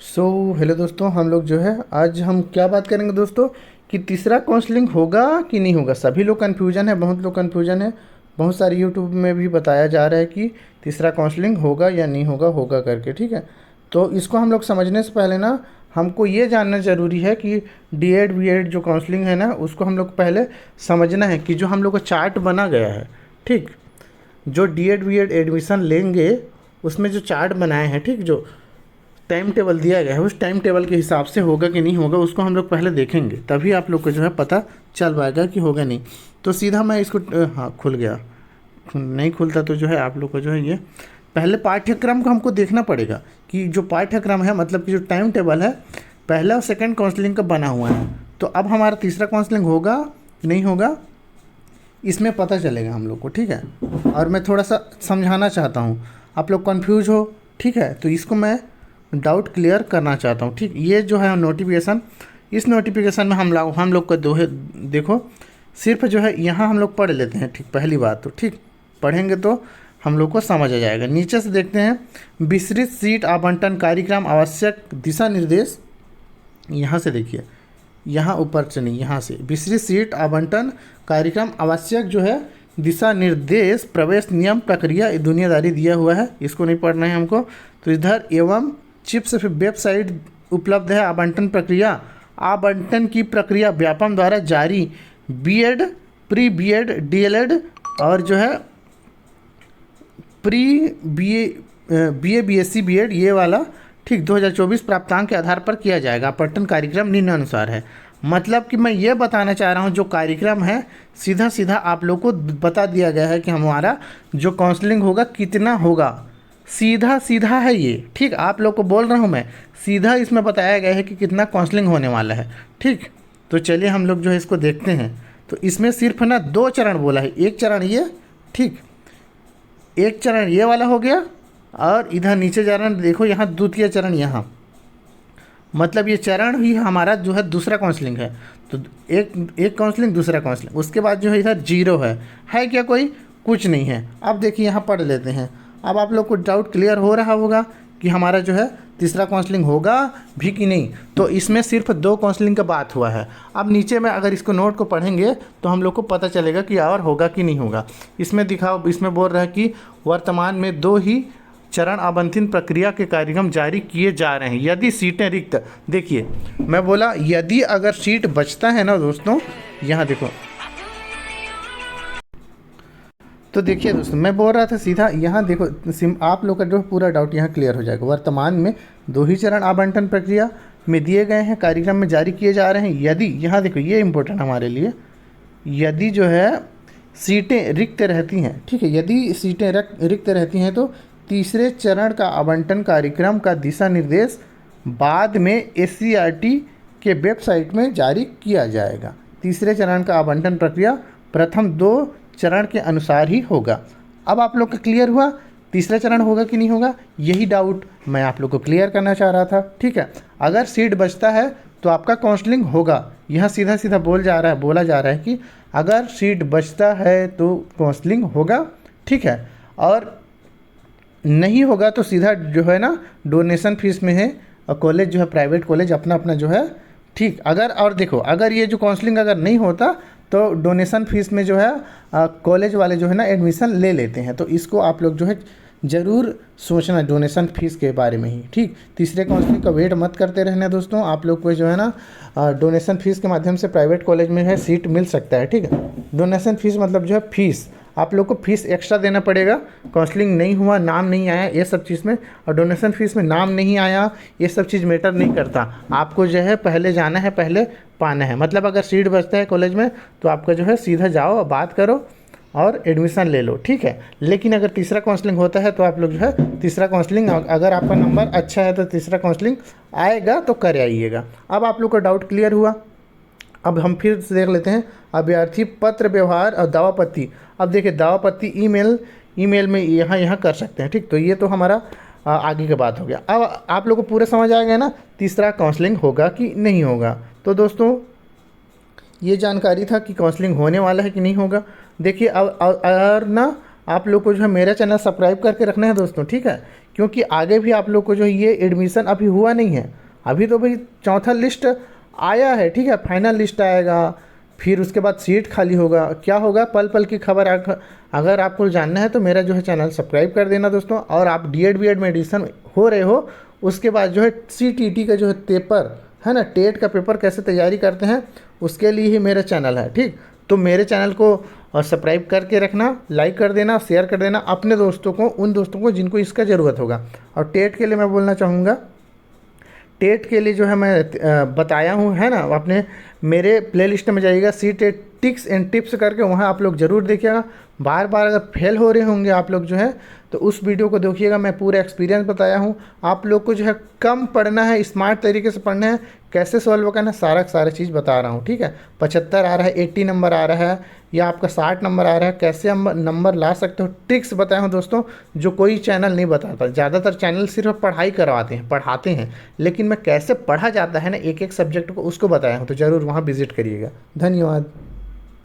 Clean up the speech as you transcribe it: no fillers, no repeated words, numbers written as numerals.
Hello दोस्तों, हम लोग जो है आज हम क्या बात करेंगे दोस्तों कि तीसरा काउंसलिंग होगा कि नहीं होगा। सभी लोग कन्फ्यूजन है, बहुत लोग कन्फ्यूजन है। बहुत सारे यूट्यूब में भी बताया जा रहा है कि तीसरा काउंसलिंग होगा या नहीं होगा, होगा करके। ठीक है, तो इसको हम लोग समझने से पहले ना हमको ये जानना ज़रूरी है कि डीएड बीएड जो काउंसलिंग है ना, उसको हम लोग पहले समझना है कि जो हम लोग का चार्ट बना गया है, ठीक, जो डीएड बीएड एडमिशन लेंगे उसमें जो चार्ट बनाए हैं, ठीक, जो टाइम टेबल दिया गया है उस टाइम टेबल के हिसाब से होगा कि नहीं होगा, उसको हम लोग पहले देखेंगे, तभी आप लोग को जो है पता चल पाएगा कि होगा नहीं। तो सीधा मैं इसको हाँ, खुल गया। नहीं खुलता तो जो है आप लोग को जो है ये पहले पाठ्यक्रम को हमको देखना पड़ेगा कि जो पाठ्यक्रम है, मतलब कि जो टाइम टेबल है पहला और सेकंड काउंसलिंग का बना हुआ है। तो अब हमारा तीसरा काउंसलिंग होगा नहीं होगा इसमें पता चलेगा हम लोग को। ठीक है, और मैं थोड़ा सा समझाना चाहता हूँ, आप लोग कन्फ्यूज हो, ठीक है, तो इसको मैं डाउट क्लियर करना चाहता हूँ। ठीक, ये जो है नोटिफिकेशन, इस नोटिफिकेशन में हम लोग का दो है, देखो सिर्फ जो है यहाँ हम लोग पढ़ लेते हैं। ठीक, पहली बात तो ठीक पढ़ेंगे तो हम लोग को समझ आ जाएगा। नीचे से देखते हैं, विस्तृत सीट आवंटन कार्यक्रम आवश्यक दिशा निर्देश। यहाँ से देखिए, यहाँ ऊपर से नहीं, यहाँ से विस्तृत सीट आवंटन कार्यक्रम आवश्यक जो है दिशा निर्देश प्रवेश नियम प्रक्रिया दुनियादारी दिया हुआ है, इसको नहीं पढ़ना है हमको। तो इधर एवं चिप्स वेबसाइट उपलब्ध है। आवंटन की प्रक्रिया व्यापम द्वारा जारी बीएड, प्री बीएड, डीएलएड और जो है प्री बीए बीएससी बीएड ये वाला, ठीक, 2024 प्राप्तांक के आधार पर किया जाएगा। आवंटन कार्यक्रम निम्नानुसार है। मतलब कि मैं ये बताना चाह रहा हूँ जो कार्यक्रम है सीधा सीधा आप लोग को बता दिया गया है कि हमारा जो काउंसलिंग होगा कितना होगा, सीधा सीधा है ये। ठीक, आप लोग को बोल रहा हूँ मैं, सीधा इसमें बताया गया है कि कितना काउंसलिंग होने वाला है। ठीक, तो चलिए हम लोग जो है इसको देखते हैं। तो इसमें सिर्फ ना 2 चरण बोला है, एक चरण ये, ठीक, एक चरण ये वाला हो गया, और इधर नीचे चरण देखो, यहाँ द्वितीय चरण, यहाँ मतलब ये चरण ही हमारा जो है दूसरा काउंसलिंग है। तो एक काउंसलिंग, दूसरा काउंसलिंग, उसके बाद जो है इधर 0 है क्या कोई? कुछ नहीं है। अब देखिए यहाँ पढ़ लेते हैं। अब आप लोग को डाउट क्लियर हो रहा होगा कि हमारा जो है तीसरा काउंसलिंग होगा भी कि नहीं। तो इसमें सिर्फ 2 काउंसलिंग का बात हुआ है। अब नीचे में अगर इसको नोट को पढ़ेंगे तो हम लोग को पता चलेगा कि और होगा कि नहीं होगा। इसमें दिखाओ, इसमें बोल रहा है कि वर्तमान में 2 ही चरण आवंटन प्रक्रिया के कार्यक्रम जारी किए जा रहे हैं। यदि सीटें रिक्त, देखिए मैं बोला यदि अगर सीट बचता है ना दोस्तों, यहाँ देखो, तो देखिए दोस्तों मैं बोल रहा था सीधा, यहाँ देखो आप लोग का जो पूरा डाउट यहाँ क्लियर हो जाएगा। वर्तमान में 2 ही चरण आवंटन प्रक्रिया में दिए गए हैं, कार्यक्रम में जारी किए जा रहे हैं। यदि, यहाँ देखो ये इम्पोर्टेंट हमारे लिए, यदि जो है सीटें रिक्त रहती हैं, ठीक है, यदि सीटें रिक्त रहती हैं तो तीसरे चरण का आवंटन कार्यक्रम का दिशा निर्देश बाद में एससीईआरटी के वेबसाइट में जारी किया जाएगा। तीसरे चरण का आवंटन प्रक्रिया प्रथम 2 चरण के अनुसार ही होगा। अब आप लोग का क्लियर हुआ तीसरा चरण होगा कि नहीं होगा, यही डाउट मैं आप लोग को क्लियर करना चाह रहा था। ठीक है, अगर सीट बचता है तो आपका काउंसलिंग होगा। यहाँ सीधा सीधा बोला जा रहा है कि अगर सीट बचता है तो काउंसलिंग होगा, ठीक है, और नहीं होगा तो सीधा जो है ना डोनेशन फीस में है। और कॉलेज जो है प्राइवेट कॉलेज अपना अपना जो है, ठीक, अगर और देखो अगर ये जो काउंसलिंग अगर नहीं होता तो डोनेशन फीस में जो है कॉलेज वाले जो है ना एडमिशन ले लेते हैं। तो इसको आप लोग जो है ज़रूर सोचना डोनेशन फीस के बारे में ही। ठीक, तीसरे काउंसलिंग का वेट मत करते रहना दोस्तों, आप लोग को जो है ना डोनेशन फीस के माध्यम से प्राइवेट कॉलेज में है सीट मिल सकता है। ठीक है, डोनेशन फीस मतलब जो है फीस, आप लोग को फीस एक्स्ट्रा देना पड़ेगा। काउंसलिंग नहीं हुआ, नाम नहीं आया, ये सब चीज़ में, और डोनेशन फीस में नाम नहीं आया, ये सब चीज़ मैटर नहीं करता। आपको जो है पहले जाना है, पहले पाना है। मतलब अगर सीट बचता है कॉलेज में तो आपका जो है सीधा जाओ, बात करो और एडमिशन ले लो। ठीक है, लेकिन अगर तीसरा काउंसलिंग होता है तो आप लोग जो है तीसरा काउंसलिंग, अगर आपका नंबर अच्छा है तो तीसरा काउंसलिंग आएगा तो कर आइएगा। अब आप लोग का डाउट क्लियर हुआ। अब हम फिर से देख लेते हैं अभ्यर्थी पत्र व्यवहार और दावापत्ती। अब देखिए दावापत्ती ईमेल में यहाँ कर सकते हैं। ठीक, तो ये तो हमारा आगे की बात हो गया। अब आप लोग को पूरा समझ आ गया ना तीसरा काउंसलिंग होगा कि नहीं होगा। तो दोस्तों ये जानकारी था कि काउंसलिंग होने वाला है कि नहीं होगा। देखिए अब और ना आप लोग को जो है मेरा चैनल सब्सक्राइब करके रखना है दोस्तों, ठीक है, क्योंकि आगे भी आप लोग को जो है ये एडमिशन अभी हुआ नहीं है, अभी तो भाई चौथा लिस्ट आया है, ठीक है, फाइनल लिस्ट आएगा, फिर उसके बाद सीट खाली होगा, क्या होगा पल पल की खबर। अगर आपको जानना है तो मेरा जो है चैनल सब्सक्राइब कर देना दोस्तों। और आप डी.एड. बी.एड में एडमिशन हो रहे हो, उसके बाद जो है CTT का जो है पेपर है ना, टेट का पेपर कैसे तैयारी करते हैं उसके लिए ही मेरा चैनल है, ठीक। तो मेरे चैनल को सब्सक्राइब करके रखना, लाइक कर देना, शेयर कर देना अपने दोस्तों को, उन दोस्तों को जिनको इसका ज़रूरत होगा। और टेट के लिए मैं बोलना चाहूँगा, टेट के लिए जो है मैं बताया हूँ है ना, अपने मेरे प्लेलिस्ट में जाइएगा, CTET टिक्स एंड टिप्स करके, वहाँ आप लोग ज़रूर देखिएगा। बार बार अगर फेल हो रहे होंगे आप लोग जो है तो उस वीडियो को देखिएगा, मैं पूरा एक्सपीरियंस बताया हूँ। आप लोग को जो है कम पढ़ना है, स्मार्ट तरीके से पढ़ना है, कैसे सॉल्व करना है, सारा चीज़ बता रहा हूँ, ठीक है। 75 आ रहा है, 80 नंबर आ रहा है, या आपका 60 नंबर आ रहा है, कैसे हम नंबर ला सकते हो, ट्रिक्स बताया हूँ दोस्तों, जो कोई चैनल नहीं बताता। ज़्यादातर चैनल सिर्फ पढ़ाई करवाते हैं, पढ़ाते हैं, लेकिन मैं कैसे पढ़ा जाता है ना एक एक सब्जेक्ट को, उसको बताया हूँ। तो ज़रूर वहाँ विजिट करिएगा। धन्यवाद।